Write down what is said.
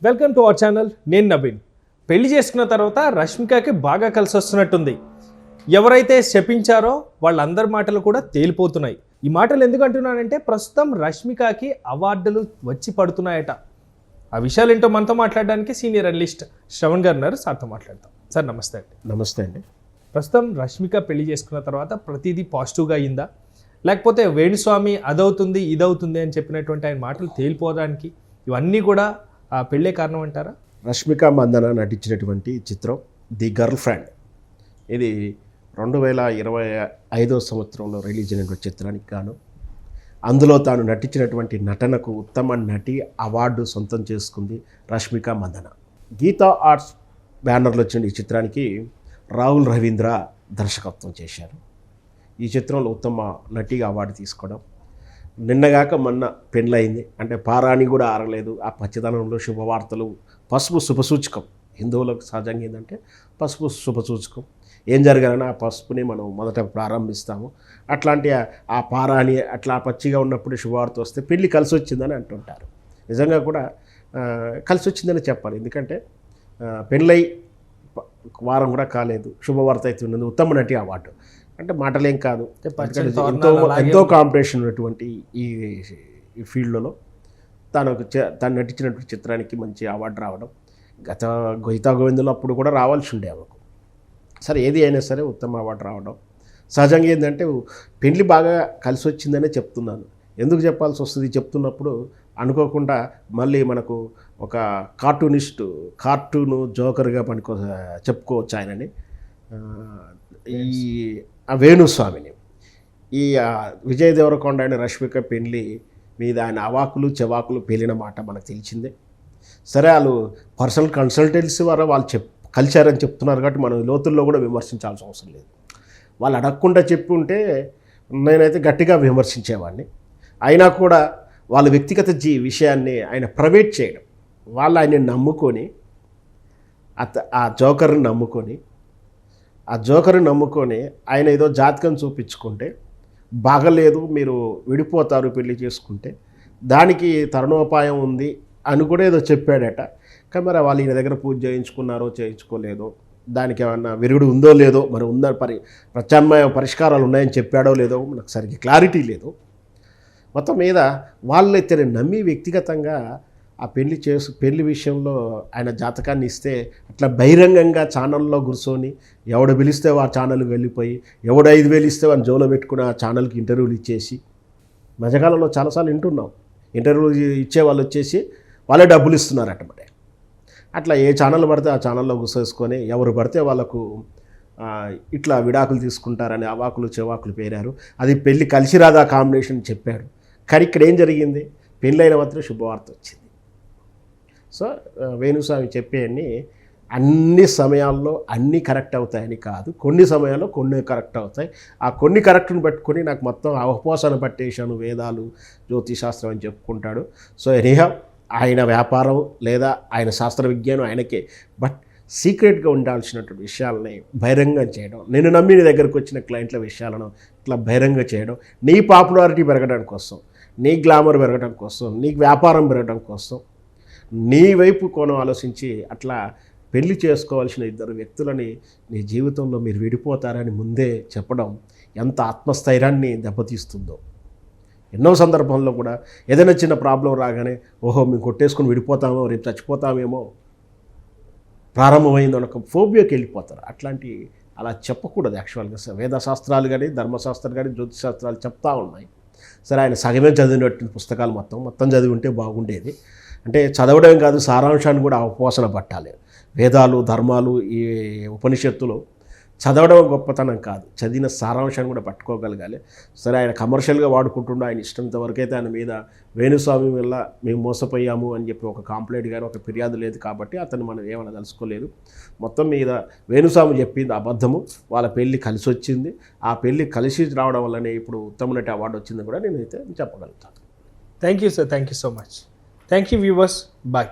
Welcome to our channel. నేను నవీన్. పెళ్లి చేసుకున్న తర్వాత రష్మికకి బాగా కలిసి వస్తున్నట్టుంది. ఎవరైతే శపించారో వాళ్ళందరి మాటలు కూడా తేలిపోతున్నాయి. ఈ మాటలు ఎందుకు అంటున్నానంటే ప్రస్తుతం రష్మికకి అవార్డులు వచ్చి పడుతున్నాయట. ఆ విషయాలు ఏంటో మనతో మాట్లాడడానికి సీనియర్ అనలిస్ట్ శ్రవణ్ గారు ఉన్నారు. సార్తో మాట్లాడతాం. సార్ నమస్తే అండి. నమస్తే అండి. ప్రస్తుతం రష్మిక పెళ్లి చేసుకున్న తర్వాత ప్రతిదీ పాజిటివ్గా అయిందా, లేకపోతే వేణుస్వామి అదవుతుంది ఇదవుతుంది అని చెప్పినటువంటి ఆయన మాటలు తేలిపోవడానికి ఇవన్నీ కూడా ఆ పెళ్ళే కారణం అంటారా? రష్మిక మందన నటించినటువంటి చిత్రం ది గర్ల్ ఫ్రెండ్, ఇది 2025 సంవత్సరంలో రిలీజ్ అయినటువంటి చిత్రానికి గాను అందులో తాను నటించినటువంటి నటనకు ఉత్తమ నటి అవార్డు సొంతం చేసుకుంది రష్మిక మందన. గీతా ఆర్ట్స్ బ్యానర్లో వచ్చిన ఈ చిత్రానికి రాహుల్ రవీంద్ర దర్శకత్వం చేశారు. ఈ చిత్రంలో ఉత్తమ నటిగా అవార్డు తీసుకోవడం, నిన్నగాక మొన్న పెళ్ళయింది అంటే పారాణి కూడా ఆరలేదు. ఆ పచ్చదనంలో శుభవార్తలు, పసుపు శుభసూచకం. హిందువులకు సహజంగా ఏంటంటే పసుపు శుభసూచకం. ఏం జరగాలని ఆ పసుపుని మనం మొదట ప్రారంభిస్తాము. అట్లాంటి ఆ పారాణి అట్లా పచ్చిగా ఉన్నప్పుడు శుభవార్త వస్తే పెళ్ళి కలిసి వచ్చిందని అంటుంటారు. నిజంగా కూడా కలిసి వచ్చిందని చెప్పాలి. ఎందుకంటే పెళ్ళై వారం కూడా కాలేదు, శుభవార్త అయితే ఉన్నది, ఉత్తమ నటి అవార్డు అంటే మాటలేం కాదు. ఎంతో కాంపిటీషన్ ఉన్నటువంటి ఈ ఫీల్డ్లో తను నటించినటువంటి చిత్రానికి మంచి అవార్డు రావడం, గీతా గోవిందులో అప్పుడు కూడా రావాల్సి ఉండే ఆమెకు. సరే ఏది అయినా సరే ఉత్తమ అవార్డు రావడం సహజంగా. ఏంటంటే పెళ్లి బాగా కలిసి వచ్చిందనే చెప్తున్నాను. ఎందుకు చెప్పాల్సి వస్తుంది చెప్తున్నప్పుడు, అనుకోకుండా మళ్ళీ మనకు ఒక కార్టూను జోకర్గా చెప్పుకోవచ్చు ఆయనని, ఈ వేణుస్వామిని. ఈ విజయ్ దేవరకొండ అయిన రష్మిక పెళ్లి మీద ఆయన అవాకులు చెవాకులు పేలిన మాట మనకు తెలిసిందే. సరే వాళ్ళు పర్సనల్ కన్సల్టెన్సీ వాళ్ళు కలిశారని చెప్తున్నారు కాబట్టి మనం లోతుల్లో కూడా విమర్శించాల్సిన అవసరం లేదు. వాళ్ళు అడగకుండా చెప్పి ఉంటే నేనైతే గట్టిగా విమర్శించేవాడిని. అయినా కూడా వాళ్ళ వ్యక్తిగత విషయాన్ని ఆయన ప్రైవేట్ చేయడం, వాళ్ళు ఆయన్ని నమ్ముకొని ఆ జోకర్ని నమ్ముకొని ఆయన ఏదో జాతకం చూపించుకుంటే బాగలేదు, మీరు విడిపోతారు పెళ్లి చేసుకుంటే, దానికి తరుణోపాయం ఉంది అని కూడా ఏదో చెప్పాడట. కానీ మరి వాళ్ళు ఈయన దగ్గర పూజ చేయించుకున్నారో చేయించుకోలేదో, దానికి ఏమన్నా విరుగుడు ఉందో లేదో, మరి ప్రత్యామ్నాయ పరిష్కారాలు ఉన్నాయని చెప్పాడో లేదో నాకు సరిగ్గా క్లారిటీ లేదు. మొత్తం మీద వాళ్ళైతే నమ్మి వ్యక్తిగతంగా ఆ పెళ్లి విషయంలో ఆయన జాతకాన్ని ఇస్తే అట్లా బహిరంగంగా ఛానల్లో కూర్చొని ఎవడు పిలిస్తే ఆ ఛానల్కి వెళ్ళిపోయి, ఎవడు 5,000 ఇస్తే వాడిని జోలో పెట్టుకుని ఆ ఛానల్కి ఇంటర్వ్యూలు ఇచ్చేసి, మధ్యకాలంలో చాలాసార్లు వింటున్నాం, ఇంటర్వ్యూలు ఇచ్చే వాళ్ళు వచ్చేసి వాళ్ళే డబ్బులు ఇస్తున్నారట. మరి అట్లా ఏ ఛానల్ పడితే ఆ ఛానల్లో కూర్చోసుకొని ఎవరు పడితే వాళ్ళకు ఇట్లా విడాకులు తీసుకుంటారని అవాకులు చెవాకులు పేరారు. అది పెళ్ళి కలిసి రాదా కాంబినేషన్ చెప్పారు. కానీ ఇక్కడ ఏం జరిగింది, పెళ్ళైన మాత్రం శుభవార్త వచ్చింది. సో వేణుస్వామి చెప్పేవన్నీ అన్ని సమయాల్లో అన్నీ కరెక్ట్ అవుతాయని కాదు, కొన్ని సమయాల్లో కొన్ని కరెక్ట్ అవుతాయి. ఆ కొన్ని కరెక్ట్ని పట్టుకొని నాకు మొత్తం అవపోసన పట్టేశాను, వేదాలు జ్యోతిశాస్త్రం అని చెప్పుకుంటాడు. సో ఎనీహౌ ఆయన వ్యాపారం లేదా ఆయన శాస్త్ర విజ్ఞానం ఆయనకే, బట్ సీక్రెట్గా ఉండాల్సినటువంటి విషయాలని బహిరంగం చేయడం, నేను నమ్మి నీ దగ్గరకు వచ్చిన క్లయింట్ల విషయాలను ఇట్లా బహిరంగం చేయడం, నీ పాపులారిటీ పెరగడం కోసం, నీ గ్లామర్ పెరగడం కోసం, నీకు వ్యాపారం పెరగడం కోసం, నీ వైపు కోణం ఆలోచించి అట్లా పెళ్లి చేసుకోవాల్సిన ఇద్దరు వ్యక్తులని నీ జీవితంలో మీరు విడిపోతారని ముందే చెప్పడం ఎంత ఆత్మస్థైర్యాన్ని దెబ్బతీస్తుందో. ఎన్నో సందర్భంలో కూడా ఏదైనా చిన్న ప్రాబ్లం రాగానే ఓహో మేము కొట్టేసుకొని విడిపోతామో, రేపు చచ్చిపోతామేమో, ప్రారంభమైందో ఒక ఫోబియాకి వెళ్ళిపోతారు. అలా చెప్పకూడదు. యాక్చువల్గా వేదశాస్త్రాలు కానీ ధర్మశాస్త్రాలు కానీ జ్యోతిశాస్త్రాలు చెప్తా ఉన్నాయి. సరే ఆయన సగమే చదివినటువంటి పుస్తకాలు మొత్తం చదివి ఉంటే బాగుండేది. అంటే చదవడం కాదు, సారాంశాన్ని కూడా అవపోసన పట్టాలి. వేదాలు ధర్మాలు ఈ ఉపనిషత్తులు చదవడం గొప్పతనం కాదు, చదివిన సారాంశాన్ని కూడా పట్టుకోగలగాలి. సరే ఆయన కమర్షియల్గా వాడుకుంటుండే, ఆయన ఇష్టంత వరకైతే ఆయన మీద వేణుస్వామి వల్ల మేము మోసపోయాము అని చెప్పి ఒక కాంప్లైంట్ కానీ ఒక ఫిర్యాదు లేదు కాబట్టి అతను మనం ఏమైనా తెలుసుకోలేదు. మొత్తం మీద వేణుస్వామి చెప్పింది అబద్ధము. వాళ్ళ పెళ్ళి కలిసి వచ్చింది. ఆ పెళ్ళి కలిసి రావడం వల్లనే ఇప్పుడు ఉత్తమ నటి అవార్డు వచ్చింది కూడా నేనైతే చెప్పగలుగుతాను. Thank you sir. Thank you so much. Thank you viewers. Bye.